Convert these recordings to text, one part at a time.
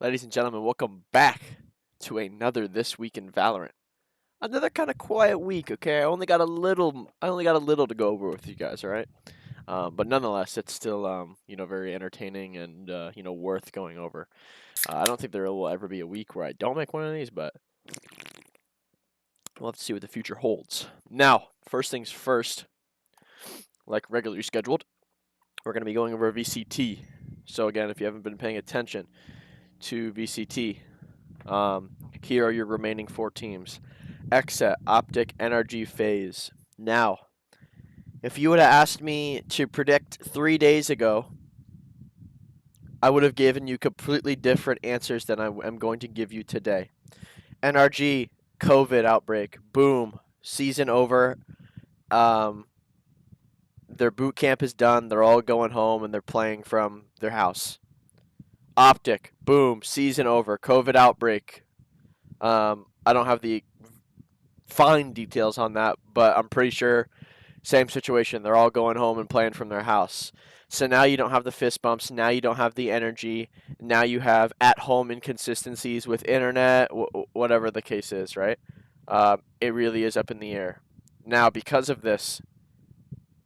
Ladies and gentlemen, welcome back to another This Week in Valorant. Another kind of quiet week, okay? I only got a little to go over with you guys, all right? But nonetheless, it's still very entertaining and worth going over. I don't think there will ever be a week where I don't make one of these, but we'll have to see what the future holds. Now, first things first, like regularly scheduled, we're going to be going over VCT. So again, if you haven't been paying attention to VCT, here are your remaining 4 teams. XSET, Optic, NRG, FaZe. Now, if you would have asked me to predict 3 days ago, I would have given you completely different answers than I am going to give you today. NRG, COVID outbreak, boom, season over. Their boot camp is done. They're all going home and they're playing from their house. Optic, boom, season over, COVID outbreak. I don't have the fine details on that, but I'm pretty sure same situation. They're all going home and playing from their house. So now you don't have the fist bumps. Now you don't have the energy. Now you have at-home inconsistencies with internet, whatever the case is, right? It really is up in the air. Now, because of this,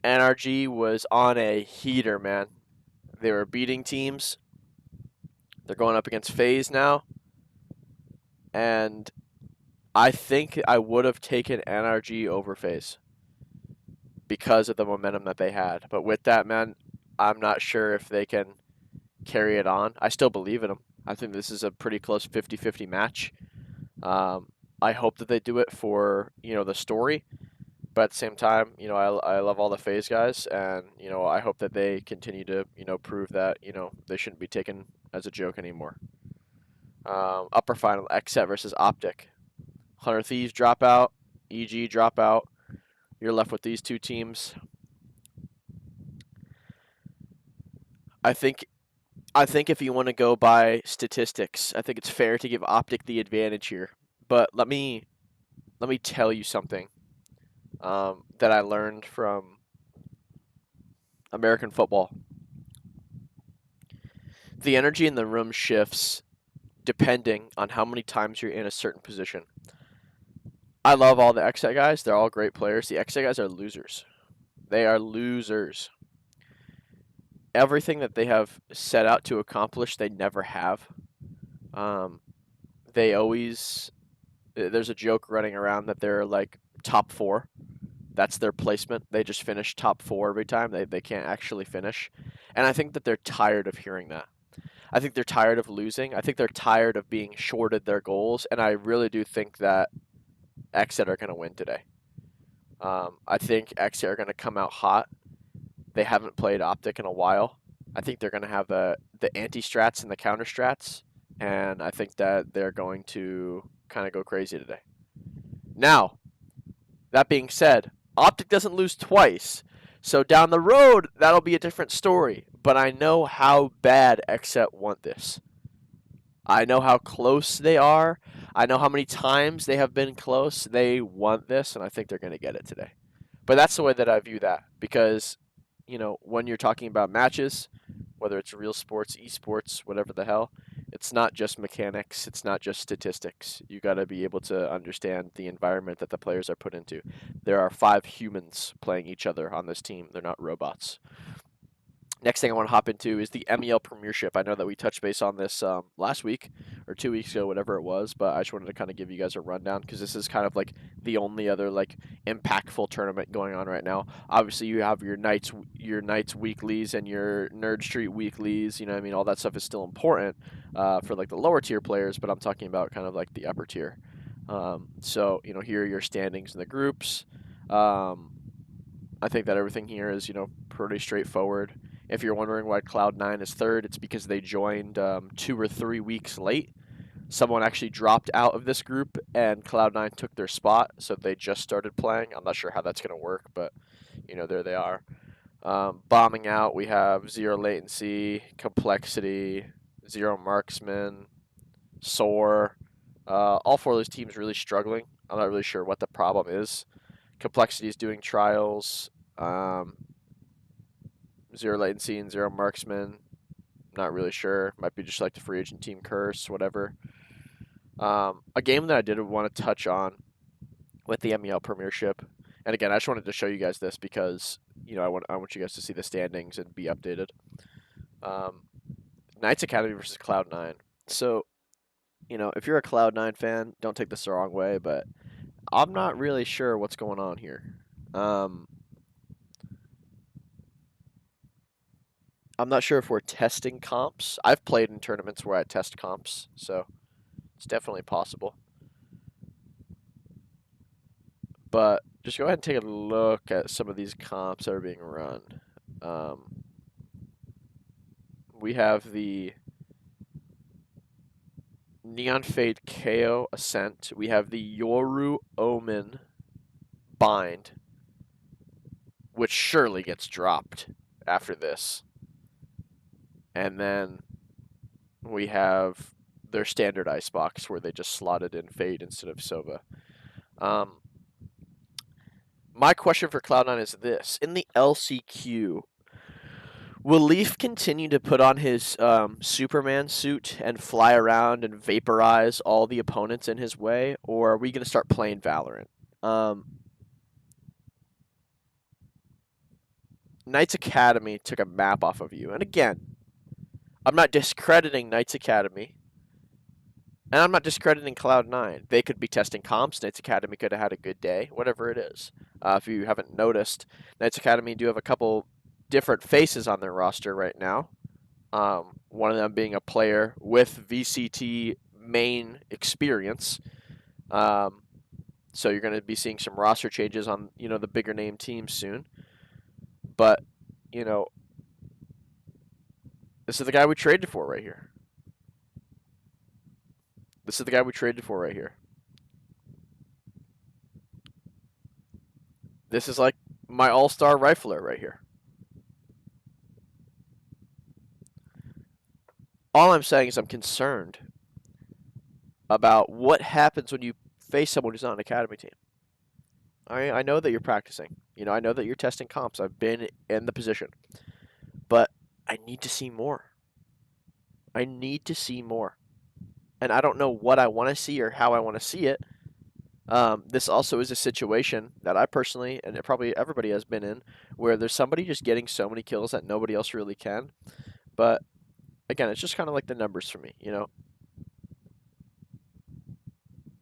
NRG was on a heater, man. They were beating teams. They're going up against FaZe now. And I think I would have taken NRG over FaZe because of the momentum that they had. But with that, man, I'm not sure if they can carry it on. I still believe in them. I think this is a pretty close 50-50 match. I hope that they do it for, the story. But at the same time, I love all the FaZe guys, and, I hope that they continue to, prove that, they shouldn't be taken as a joke anymore. Upper final, XSET versus Optic. Hunter Thieves drop out, EG drop out. You're left with these 2 teams. I think if you want to go by statistics, I think it's fair to give Optic the advantage here. But let me tell you something that I learned from American football. The energy in the room shifts depending on how many times you're in a certain position. I love all the XSET guys. They're all great players. The XSET guys are losers. They are losers. Everything that they have set out to accomplish, they never have. They always... There's a joke running around that they're like top 4. That's their placement. They just finish top 4 every time. They can't actually finish. And I think that they're tired of hearing that. I think they're tired of losing. I think they're tired of being shorted their goals. And I really do think that XSET are going to win today. I think XSET are going to come out hot. They haven't played Optic in a while. I think they're going to have the anti-strats and the counter-strats. And I think that they're going to kind of go crazy today. Now, that being said, Optic doesn't lose twice. So down the road, that'll be a different story. But I know how bad XSET want this. I know how close they are. I know how many times they have been close. They want this, and I think they're going to get it today. But that's the way that I view that. Because, when you're talking about matches, whether it's real sports, esports, whatever the hell, it's not just mechanics. It's not just statistics. You got to be able to understand the environment that the players are put into. There are 5 humans playing each other on this team. They're not robots. Next thing I want to hop into is the MEL Premiership. I know that we touched base on this last week or 2 weeks ago, whatever it was, but I just wanted to kind of give you guys a rundown because this is kind of like the only other like impactful tournament going on right now. Obviously, you have your Knights weeklies and your Nerd Street weeklies. All that stuff is still important for like the lower tier players, but I'm talking about kind of like the upper tier. So here are your standings in the groups. I think that everything here is pretty straightforward. If you're wondering why Cloud9 is 3rd, it's because they joined 2 or 3 weeks late. Someone actually dropped out of this group, and Cloud9 took their spot, so they just started playing. I'm not sure how that's going to work, but, there they are. Bombing out, we have Zero Latency, Complexity, Zero Marksman, Soar. All 4 of those teams really struggling. I'm not really sure what the problem is. Complexity is doing trials. Zero Latency and Zero Marksman Not really sure. Might be just like the free agent team curse, whatever. A game that I did want to touch on with the MEL Premiership, and again, I just wanted to show you guys this because I want you guys to see the standings and be updated. Um, Knights Academy versus Cloud9. So, if you're a Cloud9 fan, don't take this the wrong way, but I'm not really sure what's going on here. I'm not sure if we're testing comps. I've played in tournaments where I test comps, so it's definitely possible. But just go ahead and take a look at some of these comps that are being run. We have the Neon Fade KO Ascent. We have the Yoru Omen Bind, which surely gets dropped after this. And then we have their standard icebox where they just slotted in Fade instead of Sova. My question for Cloud9 is this. In the LCQ, will Leaf continue to put on his Superman suit and fly around and vaporize all the opponents in his way, or are we going to start playing Valorant? Knights Academy took a map off of you. And again, I'm not discrediting Knights Academy. And I'm not discrediting Cloud9. They could be testing comps. Knights Academy could have had a good day, whatever it is. If you haven't noticed, Knights Academy do have a couple different faces on their roster right now. One of them being a player with VCT main experience. So you're going to be seeing some roster changes on, the bigger name teams soon. But, this is the guy we traded for right here. This is the guy we traded for right here. This is like my all-star rifler right here. All I'm saying is I'm concerned about what happens when you face someone who's on an academy team. I know that you're practicing. I know that you're testing comps. I've been in the position. But I need to see more. I need to see more. And I don't know what I want to see or how I want to see it. This also is a situation that I personally, and probably everybody has been in, where there's somebody just getting so many kills that nobody else really can. But again, it's just kind of like the numbers for me,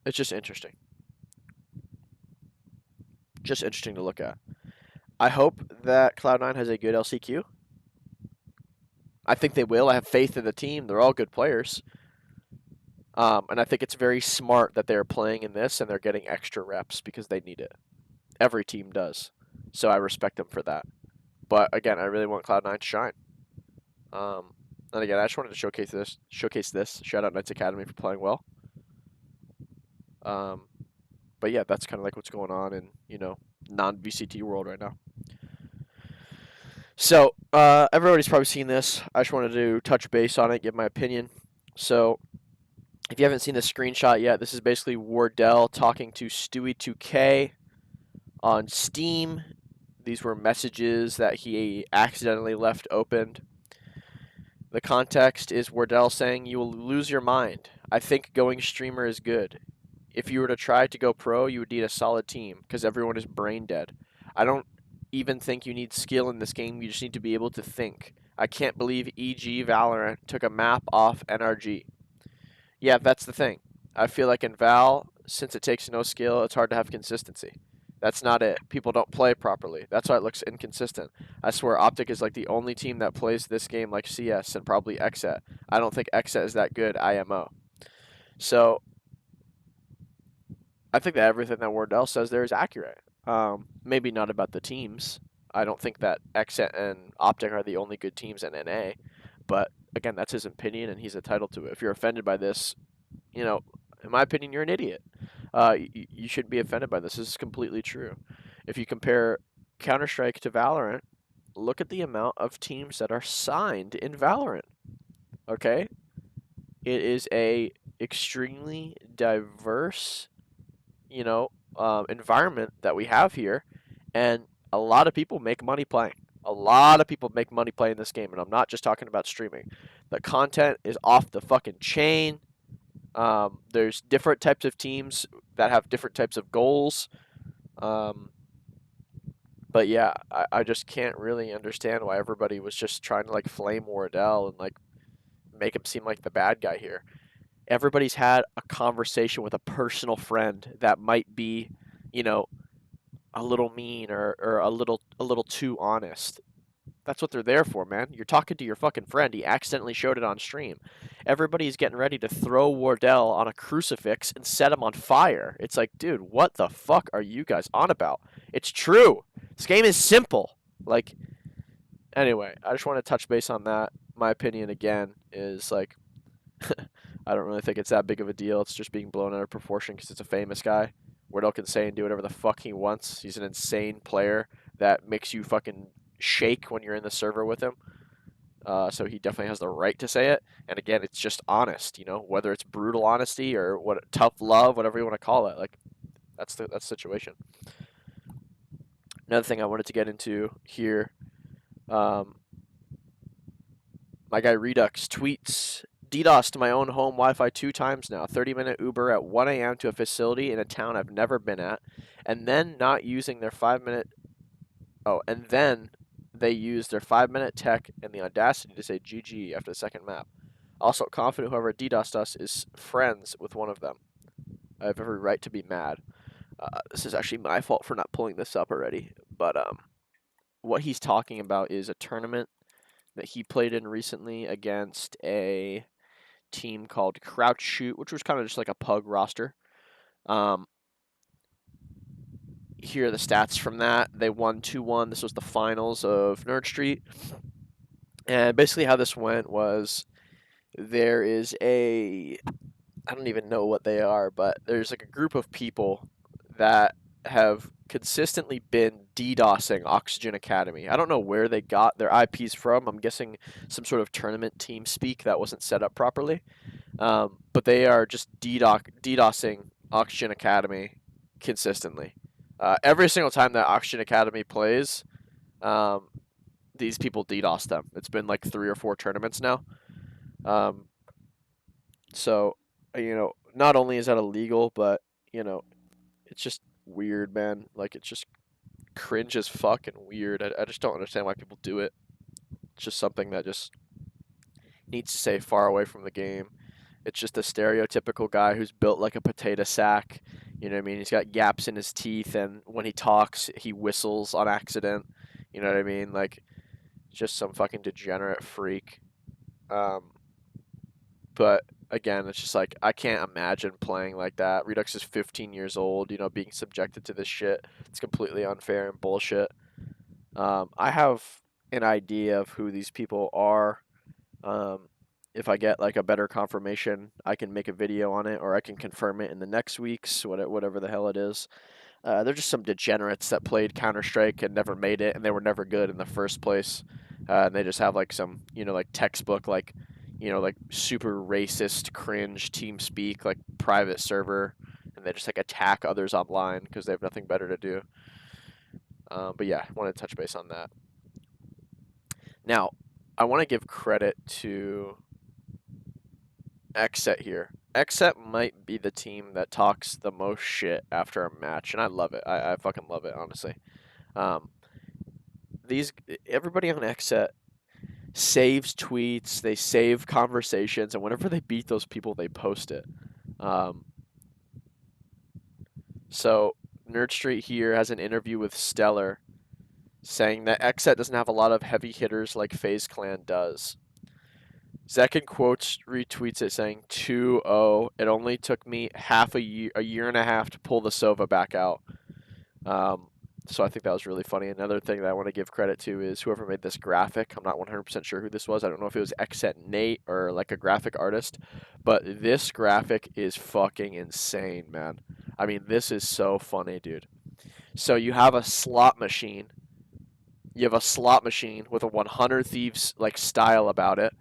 It's just interesting. Just interesting to look at. I hope that Cloud9 has a good LCQ. I think they will. I have faith in the team. They're all good players. And I think it's very smart that they're playing in this and they're getting extra reps because they need it. Every team does. So I respect them for that. But again, I really want Cloud9 to shine. And again, I just wanted to showcase this. Shout out Knights Academy for playing well. But yeah, that's kind of like what's going on in, non-VCT world right now. So, everybody's probably seen this. I just wanted to touch base on it, give my opinion. So, if you haven't seen this screenshot yet, this is basically Wardell talking to Stewie2K on Steam. These were messages that he accidentally left opened. The context is Wardell saying, "You will lose your mind. I think going streamer is good. If you were to try to go pro, you would need a solid team because everyone is brain dead. I don't even think you need skill in this game. You just need to be able to think. I can't believe EG Valorant took a map off NRG." Yeah, that's the thing. I feel like in Val, since it takes no skill, it's hard to have consistency. That's not it. People don't play properly. That's why it looks inconsistent. I swear Optic is like the only team that plays this game like CS and probably XSET. I don't think XSET is that good IMO. So I think that everything that Wardell says there is accurate. Maybe not about the teams. I don't think that XSET and Optic are the only good teams in NA. But again, that's his opinion and he's entitled to it. If you're offended by this, in my opinion, you're an idiot. You shouldn't be offended by this. This is completely true. If you compare Counter-Strike to Valorant, look at the amount of teams that are signed in Valorant. Okay? It is a extremely diverse, environment that we have here, and a lot of people make money playing. A lot of people make money playing this game, and I'm not just talking about streaming. The content is off the fucking chain. There's different types of teams that have different types of goals. But yeah, I just can't really understand why everybody was just trying to like flame Wardell and like make him seem like the bad guy here. Everybody's had a conversation with a personal friend that might be, you know, a little mean or a little too honest. That's what they're there for, man. You're talking to your fucking friend. He accidentally showed it on stream. Everybody's getting ready to throw Wardell on a crucifix and set him on fire. It's like, dude, what the fuck are you guys on about? It's true. This game is simple. Like, anyway, I just want to touch base on that. My opinion, again, is like, I don't really think it's that big of a deal. It's just being blown out of proportion because it's a famous guy. Wardell can say and do whatever the fuck he wants. He's an insane player that makes you fucking shake when you're in the server with him. So he definitely has the right to say it. And again, it's just honest, whether it's brutal honesty or what tough love, whatever you want to call it. Like that's the situation. Another thing I wanted to get into here, my guy Reduxx tweets, DDoSed my own home Wi-Fi 2 times now. 30-minute Uber at 1 a.m. to a facility in a town I've never been at, and then not using their 5-minute. Oh, and then they used their 5-minute tech and the audacity to say GG after the second map. Also confident whoever DDoSed us is friends with one of them. I have every right to be mad. This is actually my fault for not pulling this up already. But what he's talking about is a tournament that he played in recently against a team called Crouch Shoot, which was kind of just like a pug roster. Here are the stats from that. They won 2-1. This was the finals of Nerd Street. And basically how this went was there is I don't even know what they are, but there's like a group of people that have consistently been DDoSing Oxygen Academy. I don't know where they got their IPs from. I'm guessing some sort of tournament team speak that wasn't set up properly. But they are just DDoSing Oxygen Academy consistently. Every single time that Oxygen Academy plays, these people DDoS them. It's been like 3 or 4 tournaments now. So, not only is that illegal, but, it's just weird, man. Like, it's just cringe as fuck and weird. I just don't understand why people do it. It's just something that just needs to stay far away from the game. It's just a stereotypical guy who's built like a potato sack. You know what I mean? He's got gaps in his teeth, and when he talks, he whistles on accident. You know what I mean? Like, just some fucking degenerate freak. But again, it's just like I can't imagine playing like that. Reduxx is 15 years old, being subjected to this shit. It's completely unfair and bullshit. I have an idea of who these people are. If I get like a better confirmation, I can make a video on it, or I can confirm it in the next week's, whatever the hell it is. They're just some degenerates that played Counter-Strike and never made it, and they were never good in the first place. And they just have like some, like textbook, like, like super racist, cringe team speak, like private server, and they just like attack others online because they have nothing better to do. But yeah, I want to touch base on that. Now, I want to give credit to XSET here. XSET might be the team that talks the most shit after a match, and I love it. I fucking love it, honestly. Everybody on XSET saves tweets, they save conversations, and whenever they beat those people, they post it. So Nerd Street here has an interview with Stellar saying that XSET doesn't have a lot of heavy hitters like FaZe Clan does. Zek in quotes retweets it saying 2-0. It only took me a year and a half to pull the Sova back out. So I think that was really funny. Another thing that I want to give credit to is whoever made this graphic. I'm not 100% sure who this was. I don't know if it was XSET Nate or like a graphic artist, but this graphic is fucking insane, man. I mean, this is so funny, dude. So you have a slot machine. You have a slot machine with a 100 Thieves like style about it.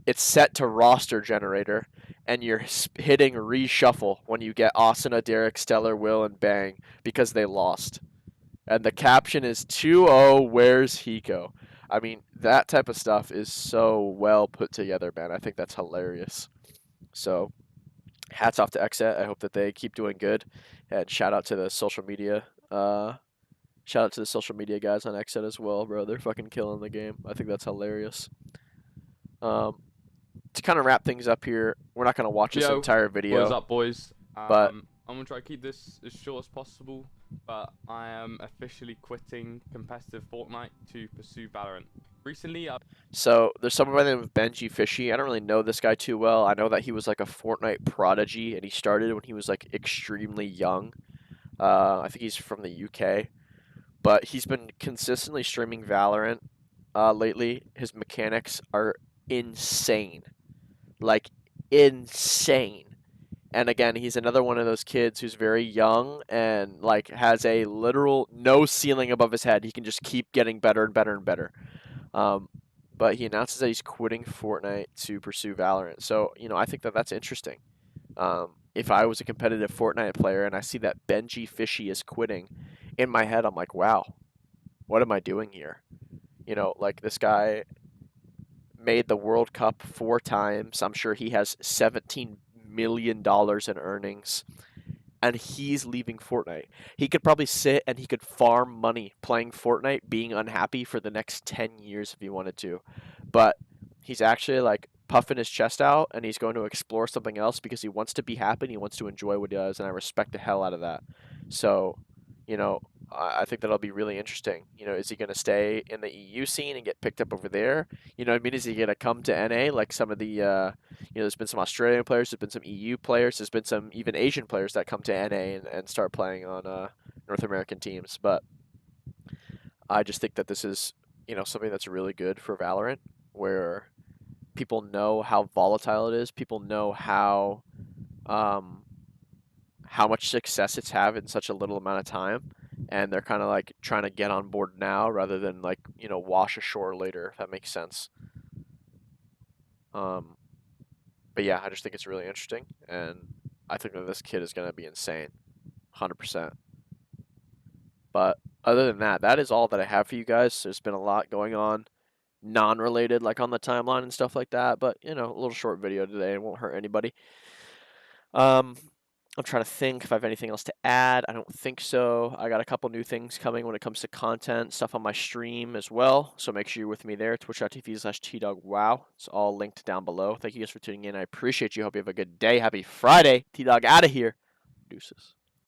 It's set to roster generator, and you're hitting reshuffle when you get Asuna, Derek, Stellar, Will, and Bang because they lost. And the caption is 2-0, where's Hiko? I mean, that type of stuff is so well put together, man. I think that's hilarious. So, hats off to XSET. I hope that they keep doing good. And shout out to the social media guys on XSET as well, bro. They're fucking killing the game. I think that's hilarious. Um, to kind of wrap things up here, we're not gonna watch this Yo, entire what is video, up, boys? but I'm gonna try to keep this as short as possible, but I am officially quitting competitive Fortnite to pursue Valorant. Recently, so there's someone by the name of Benjyfishy. I don't really know this guy too well. I know that he was like a Fortnite prodigy, and he started when he was like extremely young. I think he's from the UK, but he's been consistently streaming Valorant lately. His mechanics are insane, like insane. And again, he's another one of those kids who's very young and like has a literal no ceiling above his head. He can just keep getting better and better and better. Um, but he announces that he's quitting Fortnite to pursue Valorant. So I think that that's interesting. If I was a competitive Fortnite player and I see that Benjyfishy is quitting, in my head I'm like, wow, what am I doing here? Like this guy made the World Cup 4 times. I'm sure he has $17 million in earnings, and he's leaving Fortnite. He could probably sit and he could farm money playing Fortnite, being unhappy for the next 10 years if he wanted to. But he's actually like puffing his chest out and he's going to explore something else because he wants to be happy and he wants to enjoy what he does, and I respect the hell out of that. So, you know, I think that'll be really interesting. Is he going to stay in the EU scene and get picked up over there? You know what I mean? Is he going to come to NA like some of there's been some Australian players, there's been some EU players, there's been some even Asian players that come to NA and start playing on North American teams. But I just think that this is, something that's really good for Valorant, where people know how volatile it is. People know um, how much success it's had in such a little amount of time, and they're kind of like trying to get on board now rather than like wash ashore later. If that makes sense. Um, but yeah, I just think it's really interesting, and I think that this kid is gonna be insane, 100%. But other than that, that is all that I have for you guys. There's been a lot going on, non-related, like on the timeline and stuff like that. But a little short video today. It won't hurt anybody. Um, I'm trying to think if I have anything else to add. I don't think so. I got a couple new things coming when it comes to content, stuff on my stream as well. So make sure you're with me there, twitch.tv/TDawgg. It's all linked down below. Thank you guys for tuning in. I appreciate you. Hope you have a good day. Happy Friday. Tdawgg out of here. Deuces.